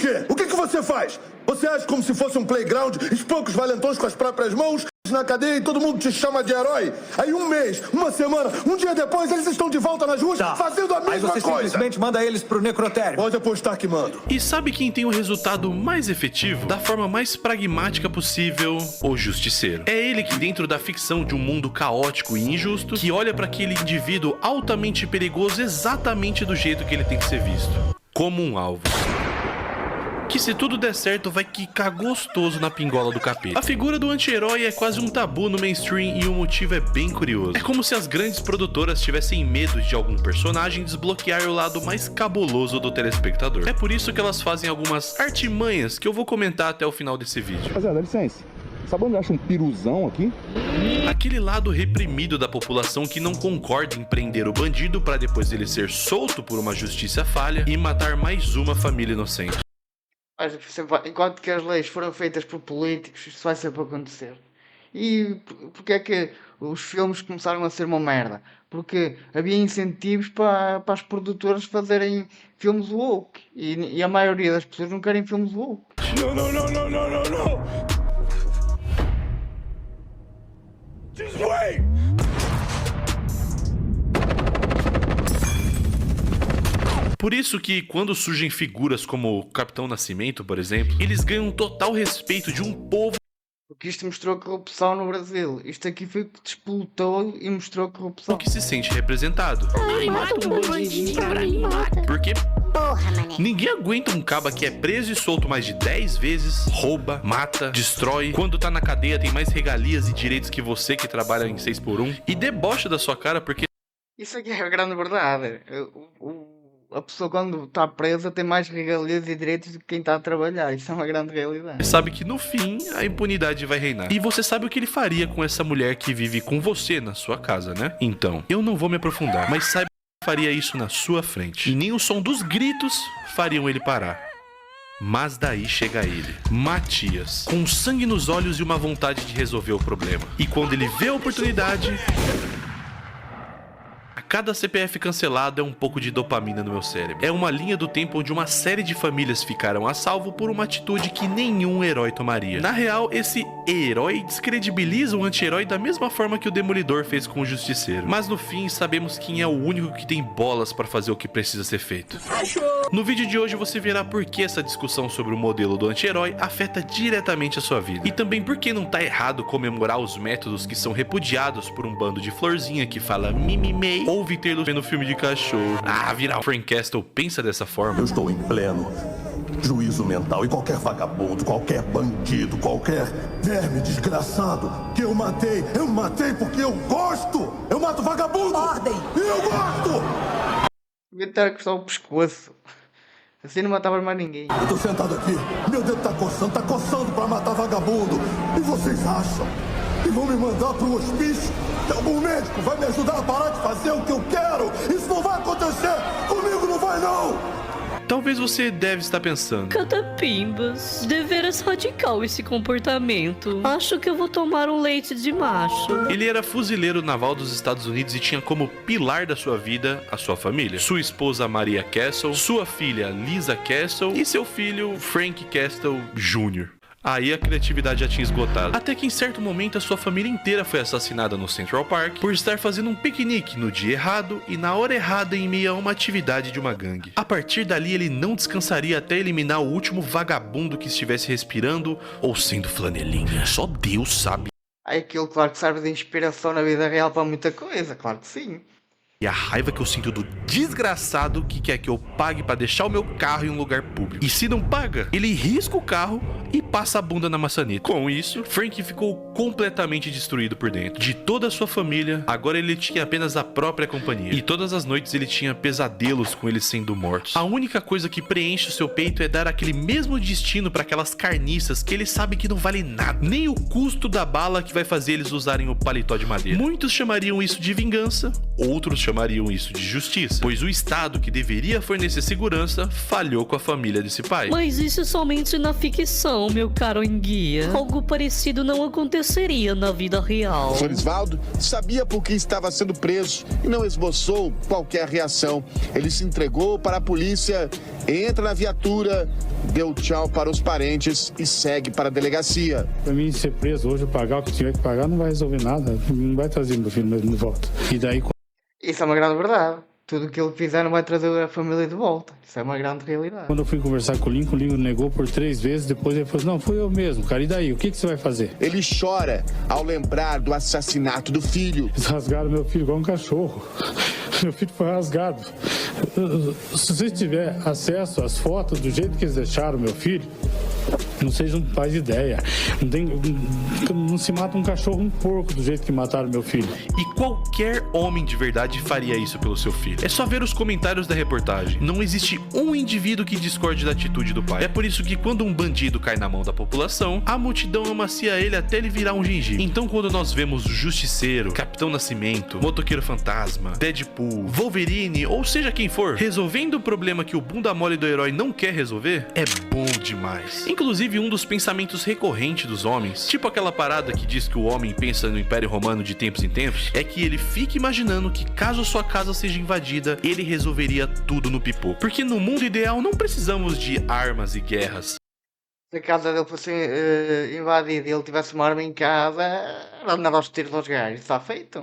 quê? O que você faz? Você age como se fosse um playground, espanca os valentões com as próprias mãos, na cadeia e todo mundo te chama de herói. Aí um mês, uma semana, um dia depois, eles estão de volta nas ruas fazendo a mesma coisa. Aí você simplesmente manda eles pro necrotério. Pode apostar que mando. E sabe quem tem o resultado mais efetivo? Da forma mais pragmática possível, o Justiceiro. É ele que, dentro da ficção de um mundo caótico e injusto, que olha para aquele indivíduo altamente perigoso exatamente do jeito que ele tem que ser visto. Como um alvo. Que se tudo der certo vai quicar gostoso na pingola do capeta. A figura do anti-herói é quase um tabu no mainstream e o motivo é bem curioso. É como se as grandes produtoras tivessem medo de algum personagem desbloquear o lado mais cabuloso do telespectador. É por isso que elas fazem algumas artimanhas que eu vou comentar até o final desse vídeo. Rapaziada, dá licença. Sabe onde acha um piruzão aqui? Aquele lado reprimido da população que não concorda em prender o bandido para depois ele ser solto por uma justiça falha e matar mais uma família inocente. Enquanto que as leis foram feitas por políticos, isso vai sempre acontecer. E porque é que os filmes começaram a ser uma merda? Porque havia incentivos para as produtoras fazerem filmes woke. E a maioria das pessoas não querem filmes woke. Não. Just wait! Por isso que, quando surgem figuras como o Capitão Nascimento, por exemplo, eles ganham total respeito de um povo. Porque isto mostrou a corrupção no Brasil. Isto aqui foi o que despoltou e mostrou a corrupção. Que se sente representado. Ai, mata um bandidinho pra mim, mata. Porque Porra, mané. ninguém aguenta um caba que é preso e solto mais de 10 vezes, rouba, mata, destrói. Quando tá na cadeia tem mais regalias e direitos que você que trabalha em 6x1 e debocha da sua cara porque... Isso aqui é a grande verdade. A pessoa quando está presa tem mais regalias e direitos do que quem está a trabalhar. Isso é uma grande realidade. sabe que no fim a impunidade vai reinar. E você sabe o que ele faria com essa mulher que vive com você na sua casa, né? Então, eu não vou me aprofundar, mas saiba que faria isso na sua frente. E nem o som dos gritos fariam ele parar. Mas daí chega ele, Matias, com sangue nos olhos e uma vontade de resolver o problema. E quando ele vê a oportunidade... Cada CPF cancelado é um pouco de dopamina no meu cérebro. É uma linha do tempo onde uma série de famílias ficaram a salvo por uma atitude que nenhum herói tomaria. Na real, esse herói descredibiliza o anti-herói da mesma forma que o Demolidor fez com o Justiceiro. Mas no fim, sabemos quem é o único que tem bolas para fazer o que precisa ser feito. No vídeo de hoje você verá por que essa discussão sobre o modelo do anti-herói afeta diretamente a sua vida. E também por que não tá errado comemorar os métodos que são repudiados por um bando de florzinha que fala mimimei ou Viterlo vendo filme de cachorro. Virar o Frank Castle pensa dessa forma. Eu estou em pleno juízo mental e qualquer vagabundo, qualquer bandido, qualquer verme desgraçado que eu matei porque eu gosto! Eu mato vagabundo! Ordem! E eu gosto! Devia ter a cortar o pescoço. Assim não matava mais ninguém. Eu tô sentado aqui, meu dedo tá coçando pra matar vagabundo. E vocês acham que vão me mandar pro hospício? Que algum médico vai me ajudar a parar de fazer o que eu quero? Isso não vai acontecer! Comigo não vai não! Talvez você deve estar pensando: Catapimbas, deveras radical esse comportamento. Acho que eu vou tomar um leite de macho. ele era fuzileiro naval dos Estados Unidos e tinha como pilar da sua vida a sua família. Sua esposa Maria Castle, sua filha Lisa Castle e seu filho Frank Castle Jr. Aí a criatividade já tinha esgotado. Até que em certo momento a sua família inteira foi assassinada no Central Park por estar fazendo um piquenique no dia errado e na hora errada em meio a uma atividade de uma gangue. A partir dali ele não descansaria até eliminar o último vagabundo que estivesse respirando ou sendo flanelinha. Só Deus sabe. Aí aquilo, claro que serve de inspiração na vida real para muita coisa, claro que sim. E a raiva que eu sinto do desgraçado que quer que eu pague pra deixar o meu carro em um lugar público. E se não paga, ele risca o carro e passa a bunda na maçaneta. Com isso, Frank ficou completamente destruído por dentro. De toda a sua família, agora ele tinha apenas a própria companhia. E todas as noites ele tinha pesadelos com eles sendo mortos. A única coisa que preenche o seu peito é dar aquele mesmo destino pra aquelas carniças que ele sabe que não vale nada. Nem o custo da bala que vai fazer eles usarem o paletó de madeira. Muitos chamariam isso de vingança, outros chamariam isso de justiça, pois o Estado que deveria fornecer segurança falhou com a família desse pai. Mas isso é somente na ficção, meu caro enguia. Algo parecido não aconteceria na vida real. Florisvaldo sabia por que estava sendo preso e não esboçou qualquer reação. Ele se entregou para a polícia, entra na viatura, deu tchau para os parentes e segue para a delegacia. Para mim ser preso hoje, pagar o que tiver que pagar, não vai resolver nada. Não vai trazer meu filho mesmo de volta. E daí... Isso é uma grande verdade. Tudo o que ele fizer não vai trazer a família de volta. Isso é uma grande realidade. Quando eu fui conversar com o Lincoln negou por 3 vezes, depois ele falou, não, fui eu mesmo, cara, e daí? O que você vai fazer? Ele chora ao lembrar do assassinato do filho. Eles rasgaram meu filho igual um cachorro. Meu filho foi rasgado. Se você tiver acesso às fotos do jeito que eles deixaram meu filho, não vocês não fazem ideia. Não se mata um cachorro, um porco do jeito que mataram meu filho. E qualquer homem de verdade faria isso pelo seu filho. É só ver os comentários da reportagem. Não existe um indivíduo que discorde da atitude do pai. É por isso que quando um bandido cai na mão da população, a multidão amacia ele até ele virar um gengibre. Então quando nós vemos o Justiceiro, Capitão Nascimento, Motoqueiro Fantasma, Deadpool, Wolverine, ou seja quem for, resolvendo o problema que o bunda mole do herói não quer resolver, é bom demais. Inclusive um dos pensamentos recorrentes dos homens, tipo aquela parada que diz que o homem pensa no Império Romano de tempos em tempos, é que ele fica imaginando que caso sua casa seja invadida, ele resolveria tudo no pipoco. Porque no mundo ideal não precisamos de armas e guerras. Se a casa dele fosse invadida e ele tivesse uma arma em casa, era nada aos tiros aos gajos. Está feito.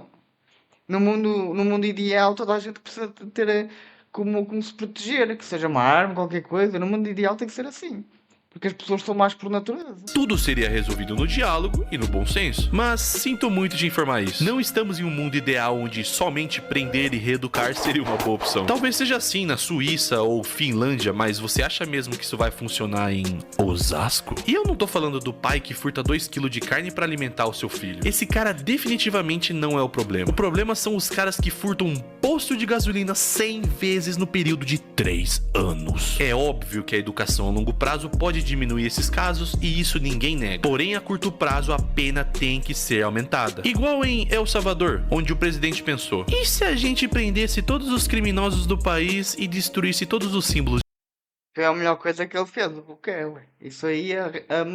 No mundo ideal, toda a gente precisa ter como se proteger, que seja uma arma, qualquer coisa. No mundo ideal tem que ser assim. Porque as pessoas são mais por natureza. Tudo seria resolvido no diálogo e no bom senso. Mas sinto muito de informar isso. Não estamos em um mundo ideal onde somente prender e reeducar seria uma boa opção. Talvez seja assim na Suíça ou Finlândia, mas você acha mesmo que isso vai funcionar em Osasco? E eu não tô falando do pai que furta 2 kg de carne para alimentar o seu filho. Esse cara definitivamente não é o problema. O problema são os caras que furtam um posto de gasolina 100 vezes no período de 3 anos. É óbvio que a educação a longo prazo pode diminuir esses casos e isso ninguém nega. Porém, a curto prazo a pena tem que ser aumentada. Igual em El Salvador, onde o presidente pensou: e se a gente prendesse todos os criminosos do país e destruísse todos os símbolos Foi a melhor coisa que ele fez, o Bukele. Isso aí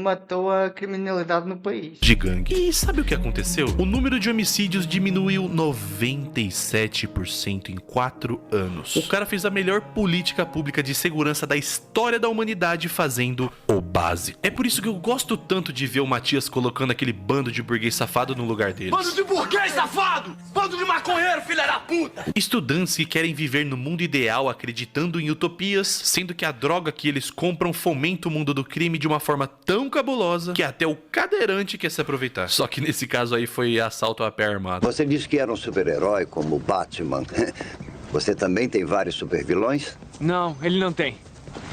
matou a criminalidade no país. de gangue? E sabe o que aconteceu? O número de homicídios diminuiu 97% em 4 anos. O cara fez a melhor política pública de segurança da história da humanidade fazendo o básico. É por isso que eu gosto tanto de ver o Matias colocando aquele bando de burguês safado no lugar deles. Bando de burguês safado! Bando de maconheiro, filha da puta! Estudantes que querem viver no mundo ideal acreditando em utopias, sendo que a droga que eles compram fomenta o mundo do crime de uma forma tão cabulosa que até o cadeirante quer se aproveitar. Só que nesse caso aí foi assalto a pé armado. Você disse que era um super-herói como o Batman. Você também tem vários super-vilões? Não, ele não tem.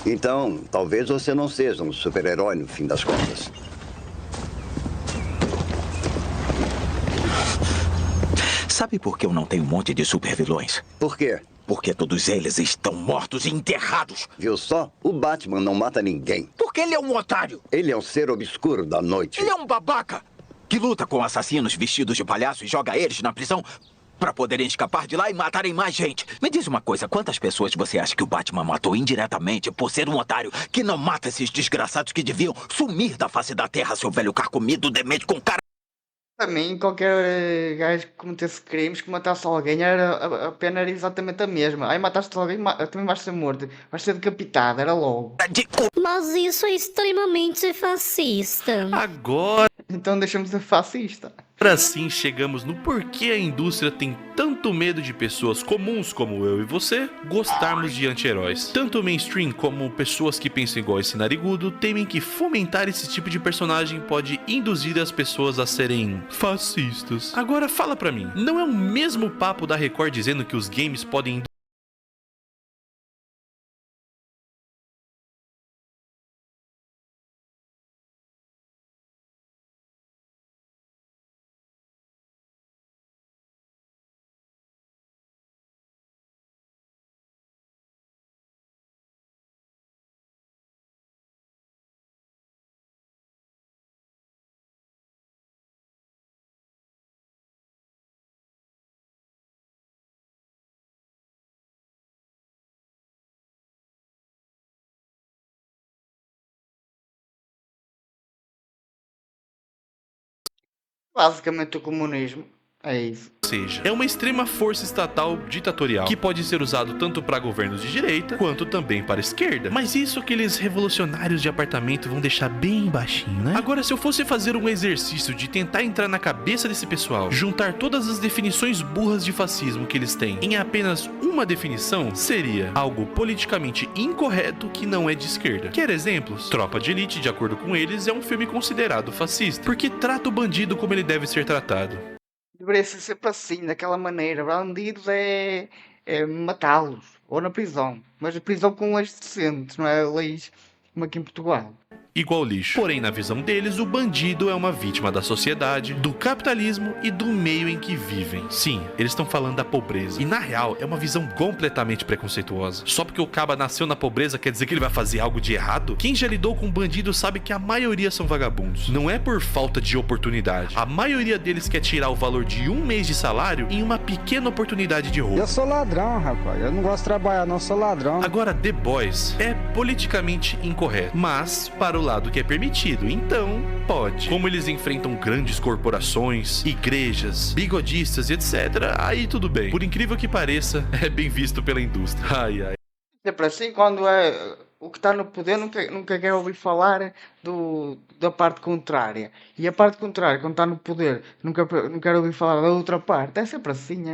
Então, talvez você não seja um super-herói no fim das contas. Sabe por que eu não tenho um monte de super-vilões? Por quê? Porque todos eles estão mortos e enterrados. Viu só? O Batman não mata ninguém. Porque ele é um otário. Ele é um ser obscuro da noite. Ele é um babaca que luta com assassinos vestidos de palhaço e joga eles na prisão para poderem escapar de lá e matarem mais gente. Me diz uma coisa, quantas pessoas você acha que o Batman matou indiretamente por ser um otário que não mata esses desgraçados que deviam sumir da face da terra, seu velho carcomido, demente com cara... Para mim, qualquer gajo que cometesse crimes, que matasse alguém, a pena era exatamente a mesma. Aí mataste alguém, também vais ser morto, vais ser decapitado, era logo. Mas isso é extremamente fascista. Agora Então deixa-me ser fascista. sim chegamos no porquê a indústria tem tanto medo de pessoas comuns como eu e você gostarmos de anti-heróis. Tanto o mainstream como pessoas que pensam igual esse narigudo temem que fomentar esse tipo de personagem pode induzir as pessoas a serem fascistas. Agora fala pra mim, não é o mesmo papo da Record dizendo que os games podem Basicamente o comunismo. É isso. Ou seja, é uma extrema força estatal ditatorial que pode ser usado tanto para governos de direita quanto também para a esquerda. Mas isso aqueles revolucionários de apartamento vão deixar bem baixinho, né? Agora, se eu fosse fazer um exercício de tentar entrar na cabeça desse pessoal, juntar todas as definições burras de fascismo que eles têm em apenas uma definição, seria algo politicamente incorreto que não é de esquerda. Quer exemplos? Tropa de Elite, de acordo com eles, é um filme considerado fascista, porque trata o bandido como ele deve ser tratado. Deveria ser sempre assim, daquela maneira. Bandidos é matá-los, ou na prisão. Mas a prisão com leis decentes, não é leis como aqui em Portugal. Igual lixo. Porém, na visão deles, o bandido é uma vítima da sociedade, do capitalismo e do meio em que vivem. Sim, eles estão falando da pobreza. E na real, é uma visão completamente preconceituosa. Só porque o caba nasceu na pobreza quer dizer que ele vai fazer algo de errado? Quem já lidou com bandidos sabe que a maioria são vagabundos. Não é por falta de oportunidade. A maioria deles quer tirar o valor de um mês de salário em uma pequena oportunidade de roubo. Eu sou ladrão, rapaz. Eu não gosto de trabalhar, não. Sou ladrão. Agora, The Boys é politicamente incorreto, mas para o lado que é permitido, então pode. Como eles enfrentam grandes corporações, igrejas, bigodistas e etc, aí tudo bem. Por incrível que pareça, é bem visto pela indústria. Ai, ai. Sempre assim, quando é o que está no poder, nunca quer ouvir falar da parte contrária. E a parte contrária, quando está no poder, não quer ouvir falar da outra parte. É sempre assim,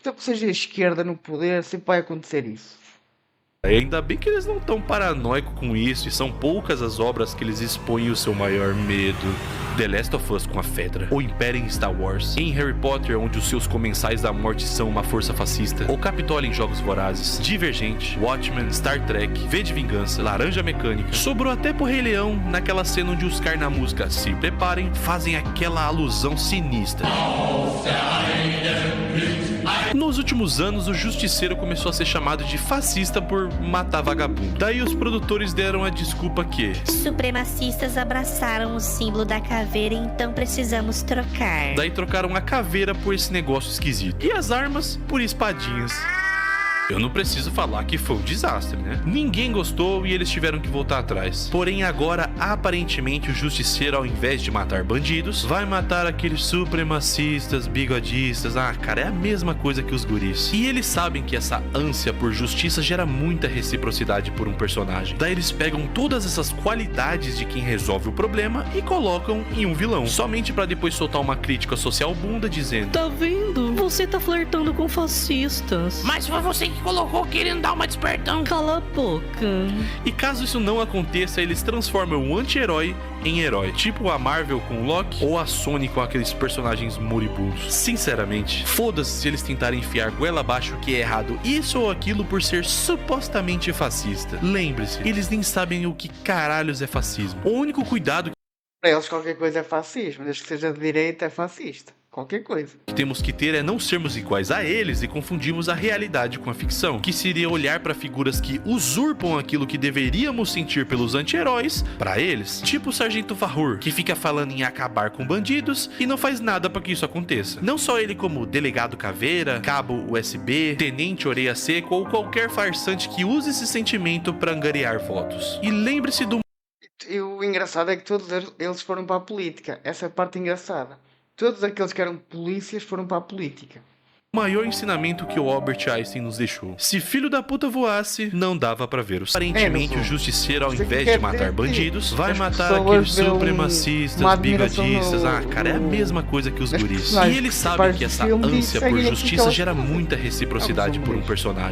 sempre que seja a esquerda no poder, sempre vai acontecer isso. Ainda bem que eles não estão paranoicos com isso e são poucas as obras que eles expõem o seu maior medo. The Last of Us com a Fedra, ou Império em Star Wars, em Harry Potter, onde os seus comensais da morte são uma força fascista, ou Capitólio em Jogos Vorazes, Divergente, Watchmen, Star Trek, V de Vingança, Laranja Mecânica. Sobrou até pro Rei Leão, naquela cena onde os caras na música Se Preparem fazem aquela alusão sinistra. Nos últimos anos, o Justiceiro começou a ser chamado de fascista por matar vagabundo. Daí os produtores deram a desculpa que supremacistas abraçaram o símbolo da caveira, então precisamos trocar. Daí trocaram a caveira por esse negócio esquisito. E as armas por espadinhas. Eu não preciso falar que foi um desastre, né? Ninguém gostou e eles tiveram que voltar atrás. Porém, agora, aparentemente, o Justiceiro, ao invés de matar bandidos, vai matar aqueles supremacistas, bigodistas. Ah, cara, é a mesma coisa que os guris. E eles sabem que essa ânsia por justiça gera muita reciprocidade por um personagem. Daí eles pegam todas essas qualidades de quem resolve o problema e colocam em um vilão. Somente pra depois soltar uma crítica social bunda dizendo: tá vendo? Você tá flertando com fascistas. Mas foi você que colocou querendo dar uma despertão. Cala a boca. E caso isso não aconteça, eles transformam o anti-herói em herói, tipo a Marvel com o Loki ou a Sony com aqueles personagens moribundos. Sinceramente, foda-se se eles tentarem enfiar goela abaixo que é errado isso ou aquilo por ser supostamente fascista. Lembre-se, eles nem sabem o que caralhos é fascismo. O único cuidado para eles qualquer coisa é fascismo, desde que seja de direita é fascista. Qualquer coisa. O que temos que ter é não sermos iguais a eles e confundirmos a realidade com a ficção, que seria olhar para figuras que usurpam aquilo que deveríamos sentir pelos anti-heróis para eles, tipo o Sargento Fahur, que fica falando em acabar com bandidos e não faz nada para que isso aconteça. Não só ele, como Delegado Caveira, Cabo USB, Tenente Orelha Seca ou qualquer farsante que use esse sentimento para angariar votos. E lembre-se do... E o engraçado é que todos eles foram para a política. Essa é a parte engraçada. Todos aqueles que eram polícias foram para a política. O maior ensinamento que o Albert Einstein nos deixou. Se filho da puta voasse, não dava pra ver. Aparentemente, o Justiceiro, ao invés de matar bandidos, vai matar aqueles supremacistas, bigodistas. Ah, cara, é a mesma coisa que os guris. E eles sabem que essa ânsia por justiça gera muita reciprocidade por um personagem.